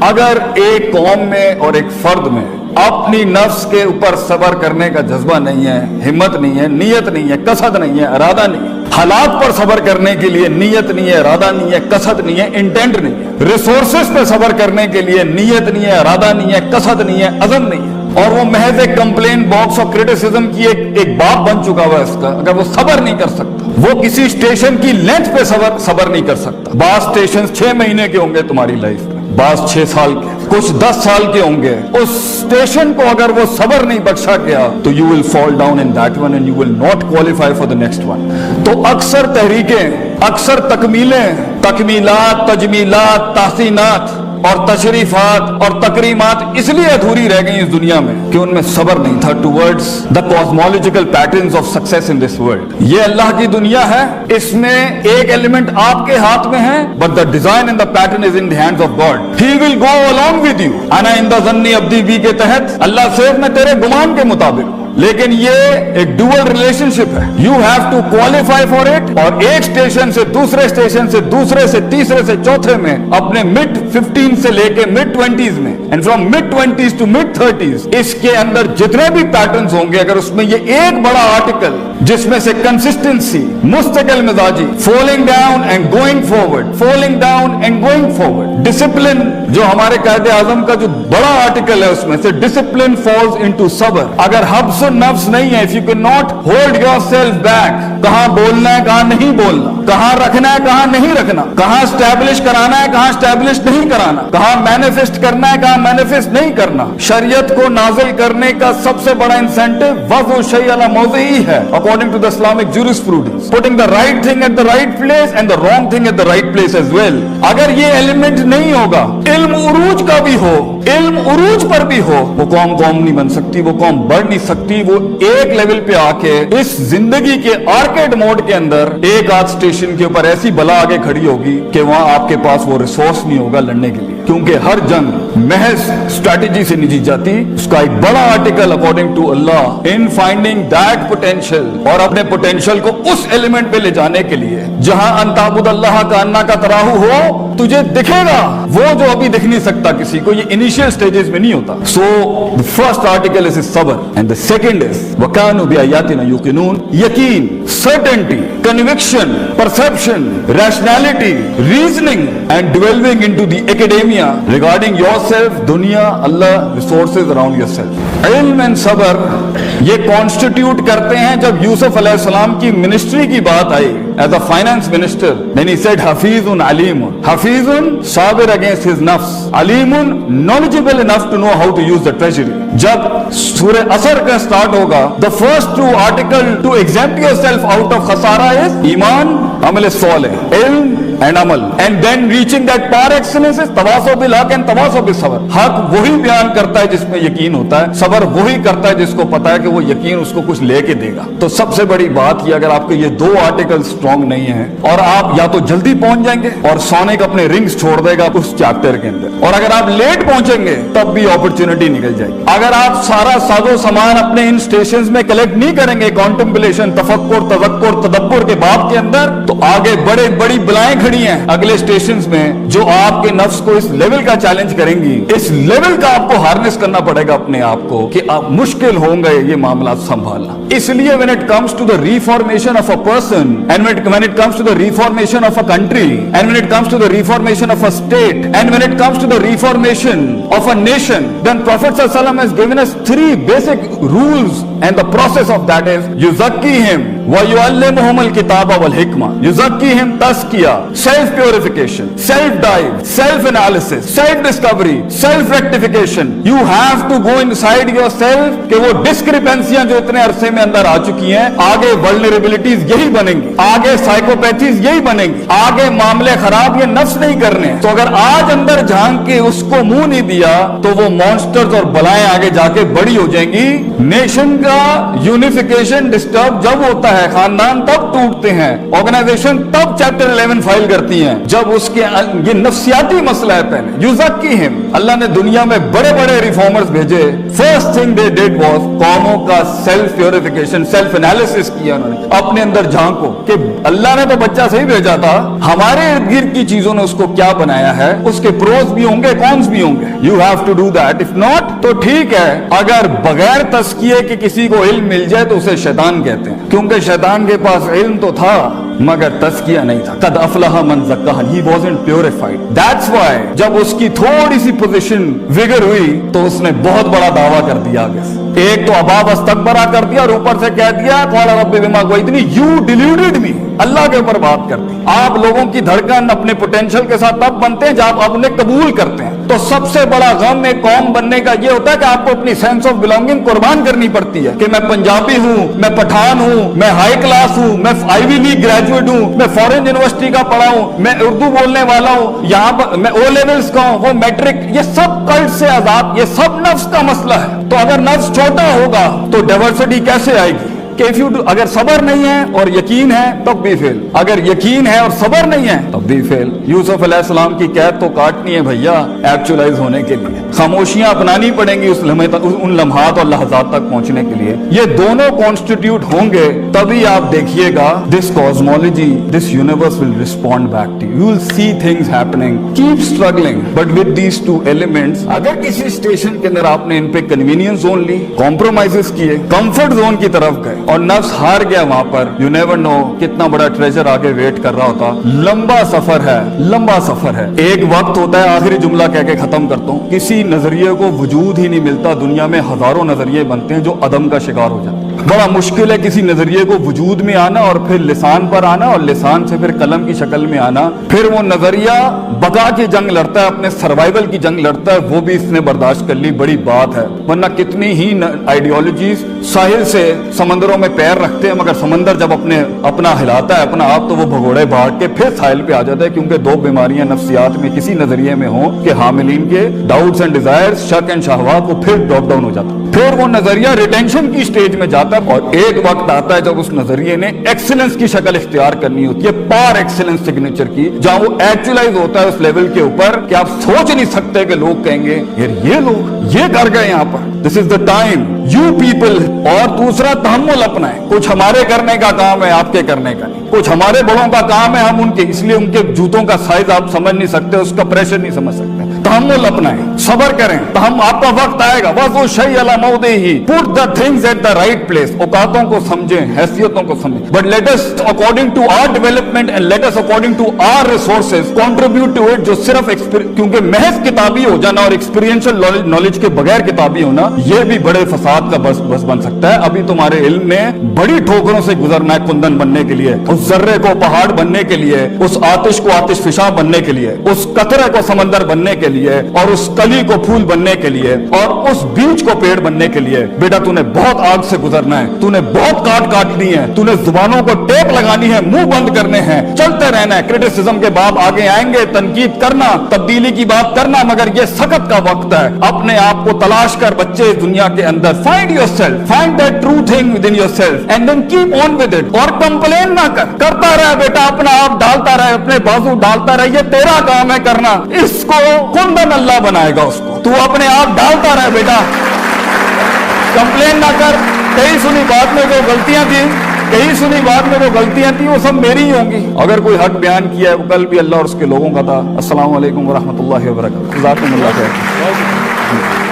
اگر ایک قوم میں اور ایک فرد میں اپنی نفس کے اوپر صبر کرنے کا جذبہ نہیں ہے، ہمت نہیں ہے، نیت نہیں ہے، قصد نہیں ہے، ارادہ نہیں ہے، حالات پر صبر کرنے کے لیے نیت نہیں ہے، ارادہ نہیں ہے، قصد نہیں ہے، انٹینٹ نہیں ہے، ریسورسز پہ صبر کرنے کے لیے نیت نہیں ہے، ارادہ نہیں ہے، قصد نہیں ہے، عزم نہیں ہے، اور وہ محض ایک کمپلین باکس اور کرٹیسزم کی ایک باپ بن چکا ہوا ہے اس کا، اگر وہ صبر نہیں کر سکتا، وہ کسی اسٹیشن کی لینتھ پہ صبر نہیں کر سکتا۔ بعض اسٹیشن 6 مہینے کے ہوں گے تمہاری لائف میں، بعض 6 سال کے، کچھ 10 سال کے ہوں گے، اس اسٹیشن کو اگر وہ صبر نہیں بخشا گیا تو you will fall down in that one and you will not qualify for the next one۔ تو اکثر تحریکیں، اکثر تکمیلات، تجمیلات، تحسینات اور تشریفات اور تکریمات اس لیے ادھوری رہ گئی اس دنیا میں کہ ان میں صبر نہیں تھا towards the cosmological patterns of success in this world۔ یہ اللہ کی دنیا ہے، اس میں ایک ایلیمنٹ آپ کے ہاتھ میں ہے، but the design and the pattern is in the hands of God۔ He will go along with you۔ انا عند ظن عبدی بی کے تحت اللہ صرف میں تیرے گمان کے مطابق، لیکن یہ ایک ڈوئل ریلیشن شپ ہے، you have to qualify for it, اور ایک اسٹیشن سے دوسرے اسٹیشن سے دوسرے سے تیسرے سے چوتھے میں، اپنے mid 15 سے لے کے mid 20s میں، and from mid 20s to mid 30s، اس کے اندر جتنے بھی پیٹرنز ہوں گے، اگر اس میں یہ ایک بڑا آرٹیکل جس میں سے کنسسٹنسی، مستقل مزاجی، falling down and going forward, falling down and going forward, discipline جو ہمارے قائد اعظم کا جو بڑا آرٹیکل ہے اس میں سے ڈسپلن فالز انٹو صبر، اگر حبس نفس نہیں ہے، if you cannot hold yourself back، کہاں بولنا ہے کہاں نہیں بولنا، کہاں رکھنا ہے کہاں نہیں رکھنا، کہاں اسٹیبلش کرانا ہے کہاں اسٹیبلش نہیں کرانا، کہاں مینیفیسٹ کرنا ہے کہاں مینیفیسٹ نہیں کرنا۔ شریعت کو نازل کرنے کا سب سے بڑا انسینٹو وضع شیء علی موضعہ ہے، according to the Islamic jurisprudence، putting the right thing at the right place and the wrong thing at the right place as well۔ اگر یہ ایلیمنٹ نہیں ہوگا، علم عروج کا بھی ہو، علم عروج پر بھی ہو، وہ قوم نہیں بن سکتی، وہ قوم بڑھ نہیں سکتی۔ وہ ایک لیول پہ آ کے اس زندگی کے آرکیڈ موڈ کے اندر ایک آدھ اسٹیشن کے اوپر ایسی بلا آگے کھڑی ہوگی کہ وہاں آپ کے پاس وہ ریسورس نہیں ہوگا لڑنے کے لیے، کیونکہ ہر جنگ محض اسٹریٹجی سے نہیں جیت جاتی۔ اس کا ایک بڑا آرٹیکل اکارڈنگ ٹو اللہ ان فائنڈنگ دیٹ پوٹینشیل، اور اپنے پوٹینشیل کو اس ایلیمنٹ پہ لے جانے کے لیے جہاں ان تعبد اللہ کا انا کا تراہو ہو، تجھے دکھے گا وہ جو ابھی دکھ نہیں سکتا کسی کو، یہ انیشیل سٹیجز میں نہیں ہوتا۔ سو the first article is صبر and the second is وَكَانُوا بِآيَاتِنَا يُوقِنُونَ، یقین، certainty، conviction، perception، rationality، reasoning and delving into the academia regarding yourself، دنیا، اللہ، resources around yourself۔ علم and صبر یہ کانسٹیٹیوٹ کرتے ہیں۔ جب یوسف علیہ السلام کی منسٹری کی بات آئی as a finance minister, then he said Hafeez Aleem, Hafeez Sabir against his نفس، علیم knowledgeable enough to know how to use the treasury۔ جب سورہ عصر کا سٹارٹ ہوگا، the first two article to exempt yourself out of خسارہ is ایمان، عمل صالح، علم and عمل، and then reaching that par excellence is تواصوا بالحق and تواصوا بالصبر۔ حق وہی بیان کرتا ہے جس میں یقین ہوتا ہے، صبر وہی کرتا ہے جس کو پتا ہے کہ وہ یقین اس کو کچھ لے کے دے گا۔ تو سب سے بڑی بات یہ، اگر آپ کے یہ دو آرٹیکل اسٹرانگ نہیں ہیں، اور آپ یا تو جلدی پہنچ جائیں گے اور سونک اپنے رنگز چھوڑ دے گا اس چیپٹر کے اندر، اور اگر آپ لیٹ پہنچیں گے تب بھی اپرچونٹی نکل جائے گی۔ اگر آپ سارا ساز و سامان اپنے ان سٹیشنز میں کلیکٹ نہیں کریں گے، کانٹمپلیشن، تفکر، تذکر، تدبر کے باب کے اندر، تو آگے بڑی بلائیں کھڑی ہیں اگلے اسٹیشنز میں جو آپ کے نفس کو اس لیول کا چیلنج کریں گی۔ اس لیول کا آپ کو ہارنس کرنا پڑے گا اپنے آپ کو کہ آپ مشکل ہوں گے یہ معاملات سنبھالنا۔ اس لیے when it comes to the reformation of a person and when it comes to the reformation of a country and when it comes to the reformation of a state and when it comes to the reformation of a nation, then Prophet ﷺ has given us 3 basic rules, and the process of that is yuzakkihim wa yuallimuhum al-kitaba wal-hikmah۔ yuzakkihim tazkiyah، self purification، self dive، self analysis، self discovery، self rectification۔ you have to go inside yourself کہ وہ ڈسکریپنسیاں جو اتنے عرصے میں اندر آ چکی ہیں، آگے vulnerabilities یہی بنیں گی، آگے سائیکوپیتھیز یہی بنیں گی، آگے معاملے خراب یہ نفس نہیں کرنے۔ تو اگر آج اندر جھانک کے اس کو منہ نہیں دیا تو وہ مانسٹرز اور بلائیں آگے جا کے بڑی ہو جائیں گی۔ نیشن کا یونیفیکیشن ڈسٹرب جب ہوتا ہے, خاندان تب ٹوٹتے ہیں, آرگنائزیشن تب چیپٹر 11 فائل کرتی ہیں جب اس کے یہ نفسیاتی مسئلہ ہے. پہلے یزکیہم, اللہ نے دنیا میں بڑے بڑے ریفارمرز بھیجے. First thing they did was قوموں کا سیلف پیوریفیکیشن, سیلف انالیسس کیا انہوں نے, اپنے اندر جھانکو کہ اللہ نے تو بچہ صحیح بھیجا تھا, ہمارے ارد گرد کی چیزوں نے اس کو کیا بنایا ہے, اس کے پروز بھی ہوں گے کونس بھی ہوں گے. You have to do that, if not تو ٹھیک ہے, اگر بغیر تزکیے کہ کسی کو علم مل جائے تو اسے شیطان کہتے ہیں, کیونکہ شیطان کے پاس علم تو تھا مگر تزکیہ نہیں تھا. قد افلح من زکاہا, he wasn't purified. That's why جب اس کی تھوڑی سی پوزیشن وگر ہوئی تو اس نے بہت بڑا دعویٰ کر دیا آگے سے. ایک تو ابا واستکبر کر دیا اور اوپر سے کہہ دیا قال رب بما غویتنی, you deluded me, اللہ کے اوپر بات کرتی. آپ لوگوں کی دھڑکن اپنے پوٹینشیل کے ساتھ تب بنتے ہیں جب آپ انہیں قبول کرتے ہیں. تو سب سے بڑا غم ایک قوم بننے کا یہ ہوتا ہے کہ آپ کو اپنی سینس آف بلونگنگ قربان کرنی پڑتی ہے, کہ میں پنجابی ہوں, میں پٹھان ہوں, میں ہائی کلاس ہوں, میں آئی وی لیگ گریجویٹ ہوں, میں فورن یونیورسٹی کا پڑھا ہوں, میں اردو بولنے والا ہوں, یہاں پر میں او لیولز کا ہوں, وہ میٹرک, یہ سب کلٹ سے آزاد, یہ سب نفس کا مسئلہ ہے. تو اگر نفس چھوٹا ہوگا تو ڈائیورسٹی کیسے آئے گی؟ کہ اگر صبر نہیں ہے اور یقین ہے تب بھی فیل, اگر یقین ہے اور صبر نہیں ہے تب بھی فیل. یوسف علیہ السلام کی قید تو کاٹنی ہے بھیا ایکچولائز ہونے کے لیے, خاموشیاں اپنانی پڑیں گی ان لمحات اور لحظات تک پہنچنے کے لیے. یہ دونوں کانسٹیٹیوٹ ہوں گے تبھی آپ دیکھیے گا this cosmology, this universe will respond back to you, you will see things happening. Keep struggling but with these two elements. اگر کسی اسٹیشن کے اندر آپ نے ان پہ کنوینئنس زون لی, کمپرومائزز کیے, کمفرٹ زون کی طرف گئے اور نفس ہار گیا وہاں پر, یو نیور نو کتنا بڑا ٹریجر آگے ویٹ کر رہا ہوتا. لمبا سفر ہے, لمبا سفر ہے. ایک وقت ہوتا ہے, آخری جملہ کہہ کے ختم کرتا ہوں, کسی نظریے کو وجود ہی نہیں ملتا, دنیا میں ہزاروں نظریے بنتے ہیں جو عدم کا شکار ہو جاتے ہیں. بڑا مشکل ہے کسی نظریے کو وجود میں آنا اور پھر لسان پر آنا اور لسان سے پھر قلم کی شکل میں آنا. پھر وہ نظریہ بقا کی جنگ لڑتا ہے, اپنے سروائیول کی جنگ لڑتا ہے, وہ بھی اس نے برداشت کر لی, بڑی بات ہے. ورنہ کتنی ہی آئیڈیالوجیز ساحل سے سمندروں میں پیر رکھتے ہیں, مگر سمندر جب اپنا ہلاتا ہے اپنا آپ تو وہ بھگوڑے بھاگ کے پھر ساحل پہ آ جاتا ہے, کیونکہ دو بیماریاں نفسیات میں کسی نظریے میں ہوں کہ حاملین کے ڈاؤٹس اینڈ ڈیزائرز, شک اینڈ شہوات, وہ پھر ڈراپ ڈاؤن ہو جاتا ہے. پھر وہ نظریہ ریٹینشن کی سٹیج میں جاتا ہے اور ایک وقت آتا ہے جب اس نظریے نے ایکسیلنس کی شکل اختیار کرنی ہوتی ہے, پار ایکسیلنس سگنیچر کی, جہاں وہ ایکچولائز ہوتا ہے اس لیول کے اوپر کہ آپ سوچ نہیں سکتے کہ لوگ کہیں گے یار یہ لوگ یہ کر گئے یہاں پر. دس از دا ٹائم یو پیپل. اور دوسرا تحمل اپنائیں. کچھ ہمارے کرنے کا کام ہے, آپ کے کرنے کا نہیں. کچھ ہمارے بڑوں کا کام ہے, ہم ان کے, اس لیے ان کے جوتوں کا سائز آپ سمجھ نہیں سکتے, اس کا پریشر نہیں سمجھ سکتے. تحمل اپنائیں, صبر کریں, تو ہم آپ کا وقت آئے گا. بس وہ شیء علی موضعہ, put the things at the right place. اوقاتوں کو سمجھیں, حیثیتوں کو سمجھیں. But let us according to our development and let us according to our resources contribute to it. جو صرف کیونکہ محض کتابی ہو جانا اور ایکسپیرینشل نالج کے بغیر کتابی ہونا یہ بھی بڑے فساد کا بس بن سکتا ہے. ابھی تمہارے علم نے بڑی ٹھوکروں سے گزرنا ہے کندن بننے کے لیے, اس ذرے کو پہاڑ بننے کے لیے, اس آتش کو آتش فشاں بننے کے لیے, اس قطرے کو سمندر بننے کے لیے, اور اس کلی کو پھول بننے کے لیے, اور اس بیج کو پیڑ بننے کے لیے. بیٹا تو نے بہت آگ سے گزرنا ہے, تو نے بہت کاٹنی ہے, تو نے زبانوں کو ٹیپ لگانی ہے, منہ بند کرنے ہیں, چلتے رہنا ہے. کرٹیسزم کے باب آگے آئیں گے, تنقید کرنا, تبدیلی کی بات کرنا, مگر یہ سخت کا وقت ہے. اپنے آپ کو تلاش کر بچے دنیا کے اندر, find yourself, find that true thing within yourself and then keep on with it. اور کمپلین نہ کرتا رہے بیٹا, اپنا آپ ڈالتا رہے, اپنے بازو ڈالتا رہے, یہ تیرا کام ہے کرنا. اس کو کندن اللہ بنائے گا, اس کو تو اپنے آپ ڈالتا رہے بیٹا, کمپلین نہ کر. کئی سنی بات میں جو غلطیاں تھیں وہ سب میری ہی ہوں گی. اگر کوئی حق بیان کیا ہے وہ کل بھی اللہ اور اس کے لوگوں کا تھا. السلام علیکم ورحمۃ اللہ وبرکاتہ. جزاکم اللہ خیر.